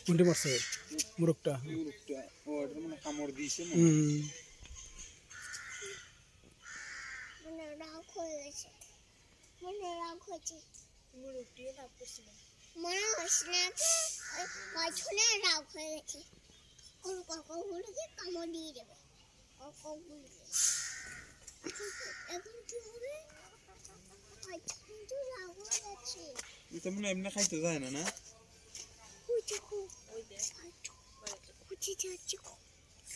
কোনটি মারছে মুরগটা মানে কামড় দিয়েছে রাগ হয়ে গেছে রাগ হয়েছে মুরগটিও রাগ করছিল মনে হচ্ছে না পাছনে রাগ হয়ে গেছে ওর কাকাগুলোকে কামড় দিয়ে দেবে কাকাগুলোকে এখন কি হবে কিন্তু রাগ হয়ে গেছে এটা মনে এমনি খাইতে যায় না না ওই দেখো ওই যাচ্ছে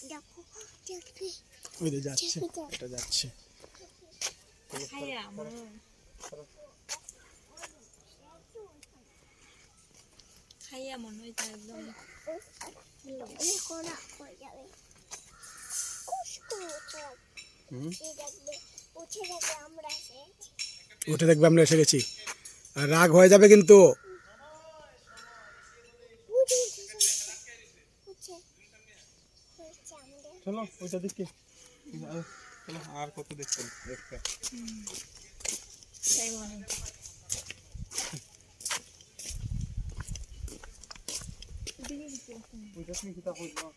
দেখো দেখবে ওই যে যাচ্ছে এটা যাচ্ছে খাইয়া খাইয়া মনে হয় একদম উঠে দেখবে আমরা এসে গেছি আর রাগ হয়ে যাবে কিন্তু চলো ওইটা দেখি চলো আর কত দেখছেন একটা ওইটা কি কিতা কইলো